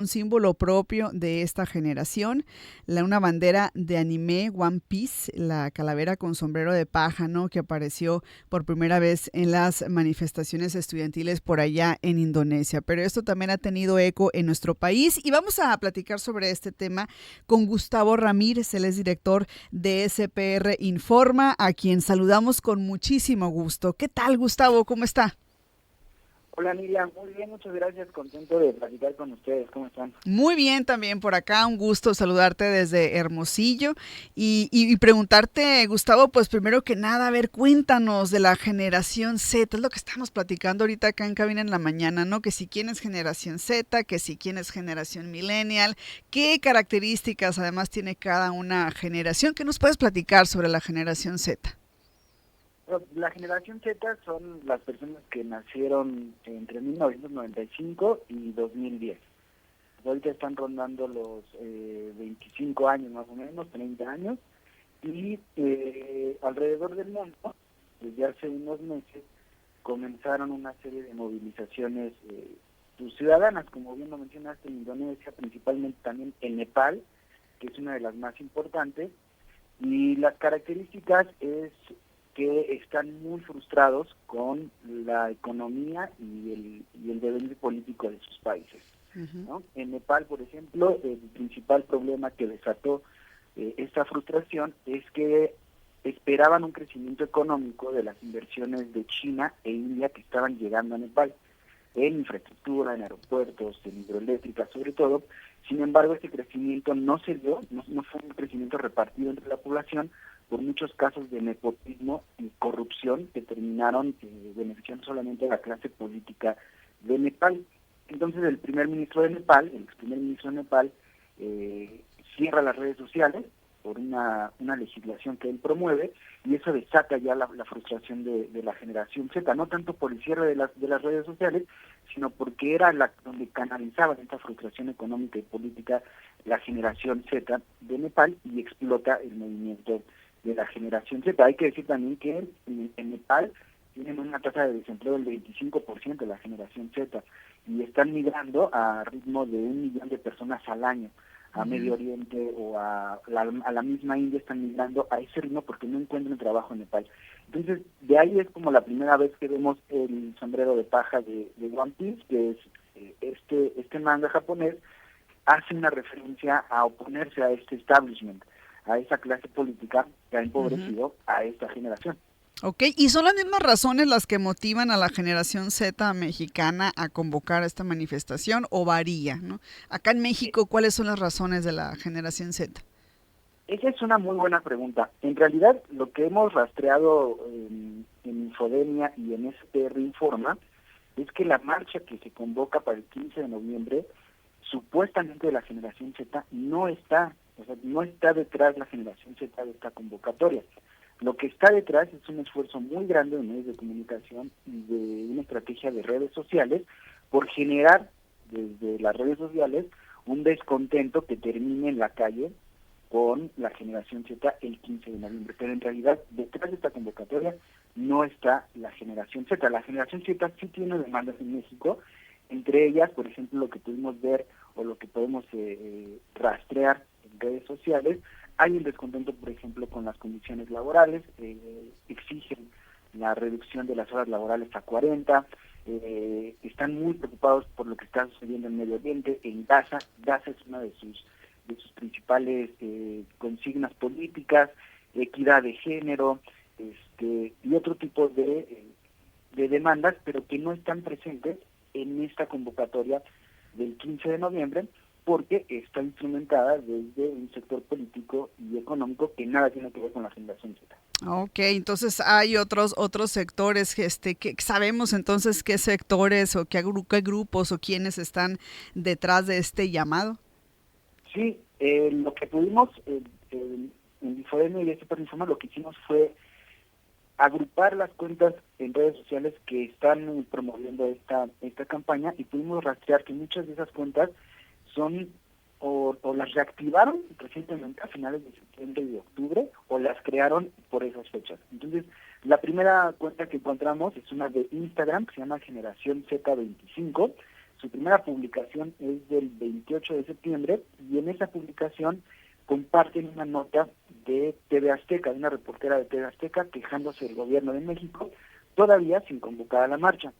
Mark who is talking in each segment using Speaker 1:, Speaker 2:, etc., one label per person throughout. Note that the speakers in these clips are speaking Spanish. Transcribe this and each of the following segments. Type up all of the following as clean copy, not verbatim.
Speaker 1: un símbolo propio de esta generación, una bandera de anime One Piece, la calavera con sombrero de paja, ¿no? Que apareció por primera vez en las manifestaciones estudiantiles por allá en Indonesia. Pero esto también ha tenido eco en nuestro país y vamos a platicar sobre este tema con Gustavo Ramírez, él es director de SPR Informa, a quien saludamos con muchísimo gusto. ¿Qué tal, Gustavo? ¿Cómo está?
Speaker 2: Hola Miriam, muy bien, muchas gracias, contento de platicar con ustedes, ¿cómo están?
Speaker 1: Muy bien, también por acá, un gusto saludarte desde Hermosillo y preguntarte, Gustavo, pues primero que nada, a ver, cuéntanos de la generación Z, es lo que estamos platicando ahorita acá en Cabina en la Mañana, ¿no? Que si quién es generación Z, que si quién es generación millennial, qué características además tiene cada una generación, ¿qué nos puedes platicar sobre la generación Z?
Speaker 2: Bueno, la generación Z son las personas que nacieron entre 1995 y 2010. Pues ahorita están rondando los 25 años más o menos, 30 años, y alrededor del mundo, desde hace unos meses, comenzaron una serie de movilizaciones pues, ciudadanas, como bien lo mencionaste, en Indonesia, principalmente también en Nepal, que es una de las más importantes. Y las características es que están muy frustrados con la economía y el devenir político de sus países,
Speaker 1: Ujú.
Speaker 2: ¿no? En Nepal, por ejemplo, el principal problema que desató esta frustración es que esperaban un crecimiento económico de las inversiones de China e India que estaban llegando a Nepal en infraestructura, en aeropuertos, en hidroeléctricas sobre todo. Sin embargo, este crecimiento no se dio, no fue un crecimiento repartido entre la población por muchos casos de nepotismo y corrupción que terminaron beneficiando solamente a la clase política de Nepal. Entonces el primer ministro de Nepal, el ex primer ministro de Nepal, cierra las redes sociales por una legislación que él promueve, y eso desata ya la frustración de la generación Z, no tanto por el cierre de las redes sociales, sino porque era donde canalizaban esta frustración económica y política la generación Z de Nepal, y explota el movimiento de la generación Z. Hay que decir también que en Nepal tienen una tasa de desempleo del 25% de la generación Z, y están migrando a ritmo de 1 millón de personas al año a Medio
Speaker 1: Ujú.
Speaker 2: Oriente o a la misma India. Están migrando a ese ritmo porque no encuentran trabajo en Nepal. Entonces, de ahí es como la primera vez que vemos el sombrero de paja de One Piece, que es este manga japonés, hace una referencia a oponerse a este establishment, a esa clase política que ha
Speaker 1: Ujú.
Speaker 2: empobrecido a esta generación.
Speaker 1: Ok, ¿y son las mismas razones las que motivan a la generación Z mexicana a convocar esta manifestación o varía, ¿no? Acá en México, ¿cuáles son las razones de la generación Z?
Speaker 2: Esa es una muy buena pregunta. En realidad, lo que hemos rastreado en Infodemia y en SPR Informa es que la marcha que se convoca para el 15 de noviembre, supuestamente de la generación Z, no está, o sea, no está detrás la generación Z de esta convocatoria. Lo que está detrás es un esfuerzo muy grande de medios de comunicación y de una estrategia de redes sociales por generar desde las redes sociales un descontento que termine en la calle con la generación Z el 15 de noviembre. Pero en realidad, detrás de esta convocatoria no está la generación Z. La generación Z sí tiene demandas en México, entre ellas, por ejemplo, lo que pudimos ver o lo que podemos rastrear en redes sociales. Hay un descontento, por ejemplo, con las condiciones laborales, exigen la reducción de las horas laborales a 40, están muy preocupados por lo que está sucediendo en Medio Oriente, en Gaza. Gaza es una de sus principales consignas políticas, equidad de género, y otro tipo de demandas, pero que no están presentes en esta convocatoria del 15 de noviembre, porque está instrumentada desde un sector político y económico que nada tiene que ver con la generación Z.
Speaker 1: Ok, entonces hay otros sectores, que sabemos entonces qué sectores o qué grupos o quiénes están detrás de este llamado.
Speaker 2: Sí, lo que pudimos en Infodemia y este Informa, lo que hicimos fue agrupar las cuentas en redes sociales que están promoviendo esta campaña, y pudimos rastrear que muchas de esas cuentas son o las reactivaron recientemente a finales de septiembre y de octubre, o las crearon por esas fechas. Entonces, la primera cuenta que encontramos es una de Instagram que se llama Generación Z25. Su primera publicación es del 28 de septiembre y en esa publicación comparten una nota de TV Azteca, de una reportera de TV Azteca quejándose del gobierno de México, todavía sin convocar a la marcha.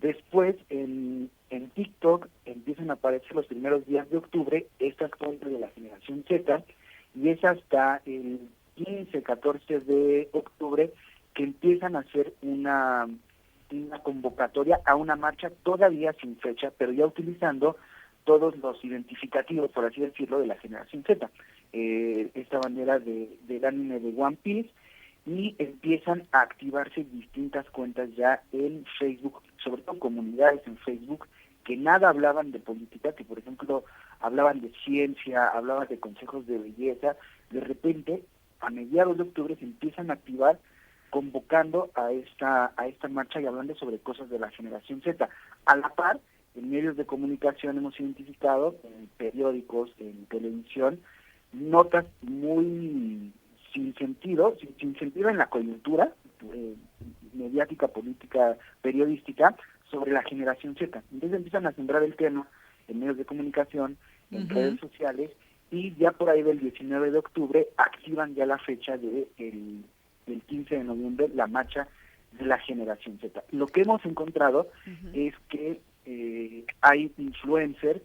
Speaker 2: Después, en TikTok empiezan a aparecer los primeros días de octubre estas cuentas de la generación Z, y es hasta el 15, 14 de octubre que empiezan a hacer una convocatoria a una marcha todavía sin fecha, pero ya utilizando todos los identificativos, por así decirlo, de la generación Z. Esta bandera del anime de One Piece, y empiezan a activarse distintas cuentas ya en Facebook, sobre todo comunidades en Facebook, que nada hablaban de política, que por ejemplo hablaban de ciencia, hablaban de consejos de belleza. De repente, a mediados de octubre se empiezan a activar convocando a esta marcha y hablando sobre cosas de la generación Z. A la par, en medios de comunicación hemos identificado, en periódicos, en televisión, notas muy sin sentido en la coyuntura mediática, política, periodística, sobre la generación Z. Entonces empiezan a sembrar el tema en medios de comunicación, en redes sociales, y ya por ahí del 19 de octubre activan ya la fecha del 15 de noviembre, la marcha de la generación Z. Lo que hemos encontrado es que hay influencers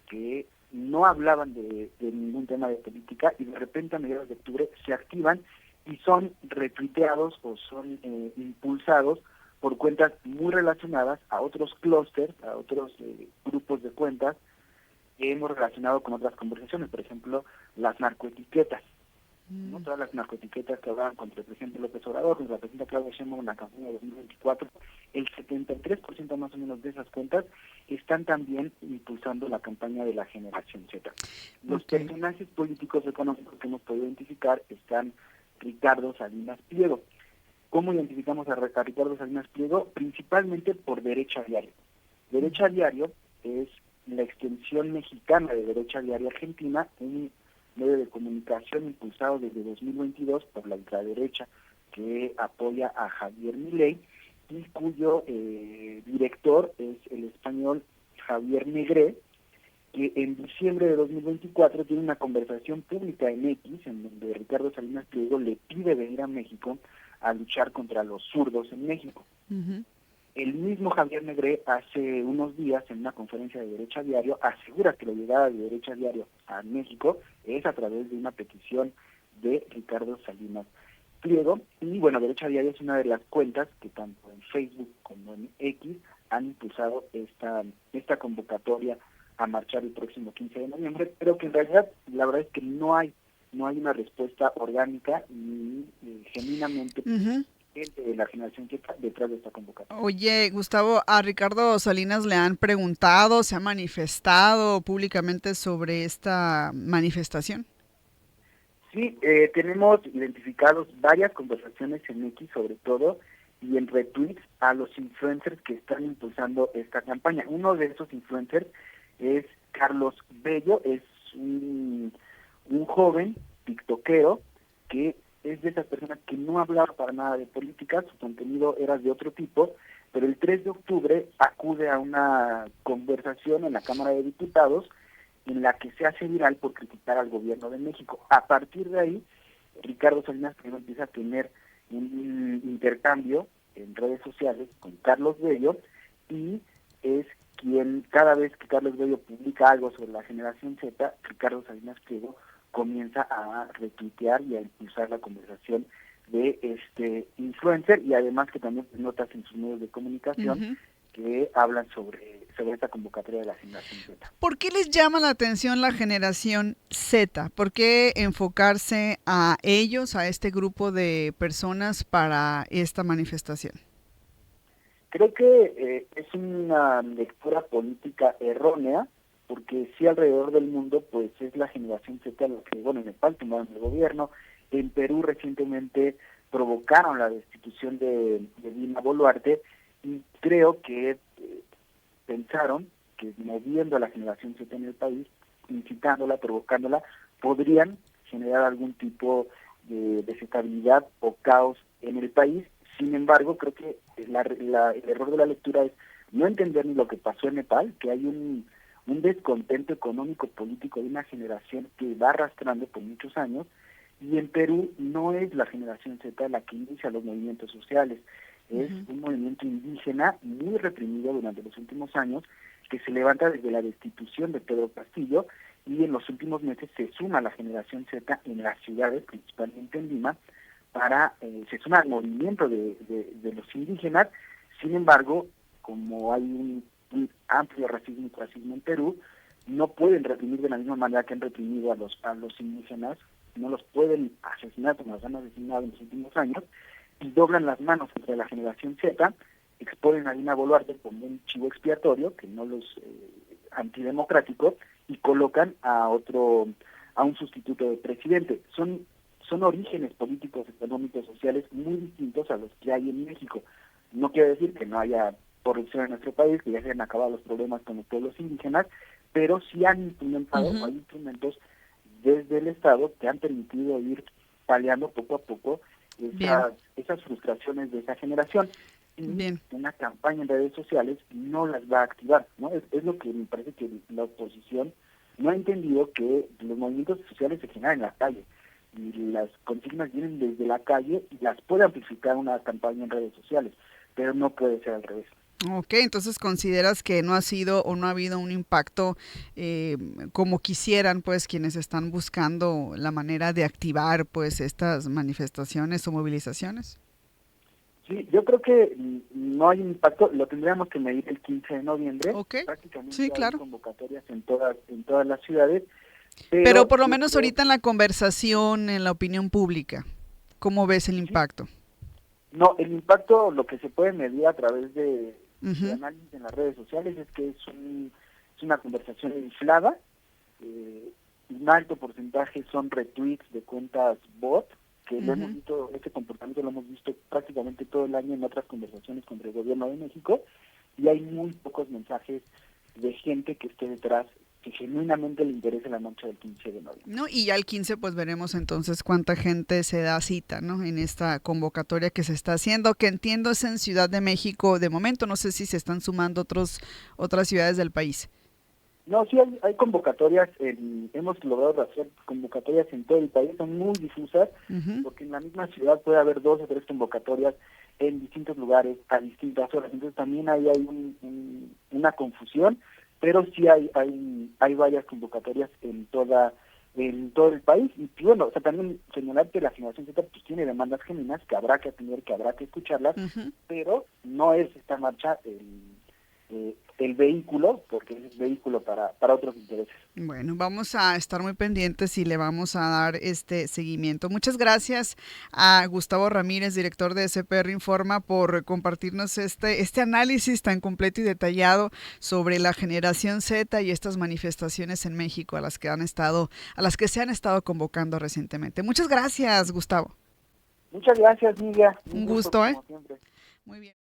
Speaker 2: que no hablaban de ningún tema de política y de repente a mediados de octubre se activan y son retuiteados o son impulsados por cuentas muy relacionadas a otros clústeres, a otros grupos de cuentas que hemos relacionado con otras conversaciones, por ejemplo, las narcoetiquetas. ¿No? Todas las narcoetiquetas que hablaban contra el presidente López Obrador, contra la presidenta Claudia Sheinbaum en la campaña de 2024, el 73% más o menos de esas cuentas están también impulsando la campaña de la generación Z. Los personajes políticos económicos que hemos podido identificar están Ricardo Salinas Pliego. ¿Cómo identificamos a Ricardo Salinas Pliego? Principalmente por Derecha Diario. Derecha Diario es la extensión mexicana de Derecha Diario Argentina, un medio de comunicación impulsado desde 2022 por la ultraderecha que apoya a Javier Milei y cuyo director es el español Javier Negré, que en diciembre de 2024 tiene una conversación pública en X en donde Ricardo Salinas Pliego le pide venir a México a luchar contra los zurdos en México. El mismo Javier Negré hace unos días en una conferencia de Derecha Diario asegura que la llegada de Derecha Diario a México es a través de una petición de Ricardo Salinas Pliego. Y bueno, Derecha Diario es una de las cuentas que tanto en Facebook como en X han impulsado esta convocatoria a marchar el próximo 15 de noviembre, pero que en realidad la verdad es que no hay una respuesta orgánica ni genuinamente de la generación que está detrás de esta convocatoria.
Speaker 1: Oye, Gustavo, a Ricardo Salinas le han preguntado, se ha manifestado públicamente sobre esta manifestación.
Speaker 2: Sí, tenemos identificados varias conversaciones en X sobre todo y en retweets a los influencers que están impulsando esta campaña. Uno de esos influencers es Carlos Bello, es un joven tiktokero que es de esas personas que no hablaba para nada de política, su contenido era de otro tipo, pero el 3 de octubre acude a una conversación en la Cámara de Diputados en la que se hace viral por criticar al gobierno de México. A partir de ahí, Ricardo Salinas Pliego empieza a tener un intercambio en redes sociales con Carlos Bello y es quien, cada vez que Carlos Bello publica algo sobre la generación Z, Ricardo Salinas Pliego comienza a retuitear y a impulsar la conversación de este influencer, y además que también notas en sus medios de comunicación que hablan sobre esta convocatoria de la generación Z.
Speaker 1: ¿Por qué les llama la atención la generación Z? ¿Por qué enfocarse a ellos, a este grupo de personas para esta manifestación?
Speaker 2: Creo que es una lectura política errónea, porque sí alrededor del mundo pues es la generación Z la que, bueno, en Nepal tomaron el gobierno, en Perú recientemente provocaron la destitución de Dina Boluarte, y creo que pensaron que moviendo a la generación Z en el país, incitándola, provocándola, podrían generar algún tipo de desestabilidad o caos en el país. Sin embargo, creo que el error de la lectura es no entender ni lo que pasó en Nepal, que hay un descontento económico político de una generación que va arrastrando por muchos años, y en Perú no es la generación Z la que inicia los movimientos sociales, es un movimiento indígena muy reprimido durante los últimos años, que se levanta desde la destitución de Pedro Castillo, y en los últimos meses se suma la generación Z en las ciudades, principalmente en Lima, se suma al movimiento de los indígenas. Sin embargo, como hay un amplio racismo y clasismo en Perú, no pueden reprimir de la misma manera que han reprimido a los indígenas, no los pueden asesinar como los han asesinado en los últimos años, y doblan las manos entre la generación Z, exponen a Dina Boluarte como un chivo expiatorio, que no los antidemocrático, y colocan a un sustituto de presidente. Son orígenes políticos, económicos, sociales muy distintos a los que hay en México. No quiere decir que no haya corrupción en nuestro país, que ya se han acabado los problemas con los pueblos indígenas, pero sí han implementado, hay instrumentos desde el Estado que han permitido ir paliando poco a poco esas frustraciones de esa generación. Y una campaña en redes sociales no las va a activar, ¿no? Es lo que me parece que la oposición no ha entendido, que los movimientos sociales se generan en la calle, y las consignas vienen desde la calle y las puede amplificar una campaña en redes sociales, pero no puede ser al revés.
Speaker 1: Ok, entonces consideras que no ha sido o no ha habido un impacto como quisieran pues quienes están buscando la manera de activar pues estas manifestaciones o movilizaciones.
Speaker 2: Sí, yo creo que no hay impacto, lo tendríamos que medir el 15 de noviembre, prácticamente
Speaker 1: sí, claro.
Speaker 2: Hay convocatorias en todas las ciudades.
Speaker 1: Pero por lo menos ahorita en la conversación, en la opinión pública, ¿cómo ves el impacto?
Speaker 2: No, el impacto, lo que se puede medir a través de análisis en las redes sociales, es que es una conversación inflada, un alto porcentaje son retweets de cuentas bot, que lo hemos visto, este comportamiento lo hemos visto prácticamente todo el año en otras conversaciones contra el gobierno de México, y hay muy pocos mensajes de gente que esté detrás, que genuinamente le interese la marcha del 15 de noviembre.
Speaker 1: No, y ya el 15 pues veremos entonces cuánta gente se da cita, ¿no? En esta convocatoria que se está haciendo, que entiendo es en Ciudad de México de momento, no sé si se están sumando otras ciudades del país.
Speaker 2: No, sí hay convocatorias, hemos logrado hacer convocatorias en todo el país, son muy difusas, porque en la misma ciudad puede haber 2 o 3 convocatorias en distintos lugares a distintas horas, entonces también ahí hay una confusión, pero sí hay varias convocatorias en todo el país. Y bueno, o sea, también señalar que la generación Z pues tiene demandas genuinas que habrá que atender, que habrá que escucharlas, pero no es esta marcha el vehículo, porque es vehículo para otros intereses.
Speaker 1: Bueno, vamos a estar muy pendientes y le vamos a dar este seguimiento. Muchas gracias a Gustavo Ramírez, director de SPR Informa, por compartirnos este análisis tan completo y detallado sobre la generación Z y estas manifestaciones en México a las que se han estado convocando recientemente. Muchas gracias, Gustavo.
Speaker 2: Muchas gracias, Miguel.
Speaker 1: Un gusto,
Speaker 2: como siempre.
Speaker 1: Muy bien.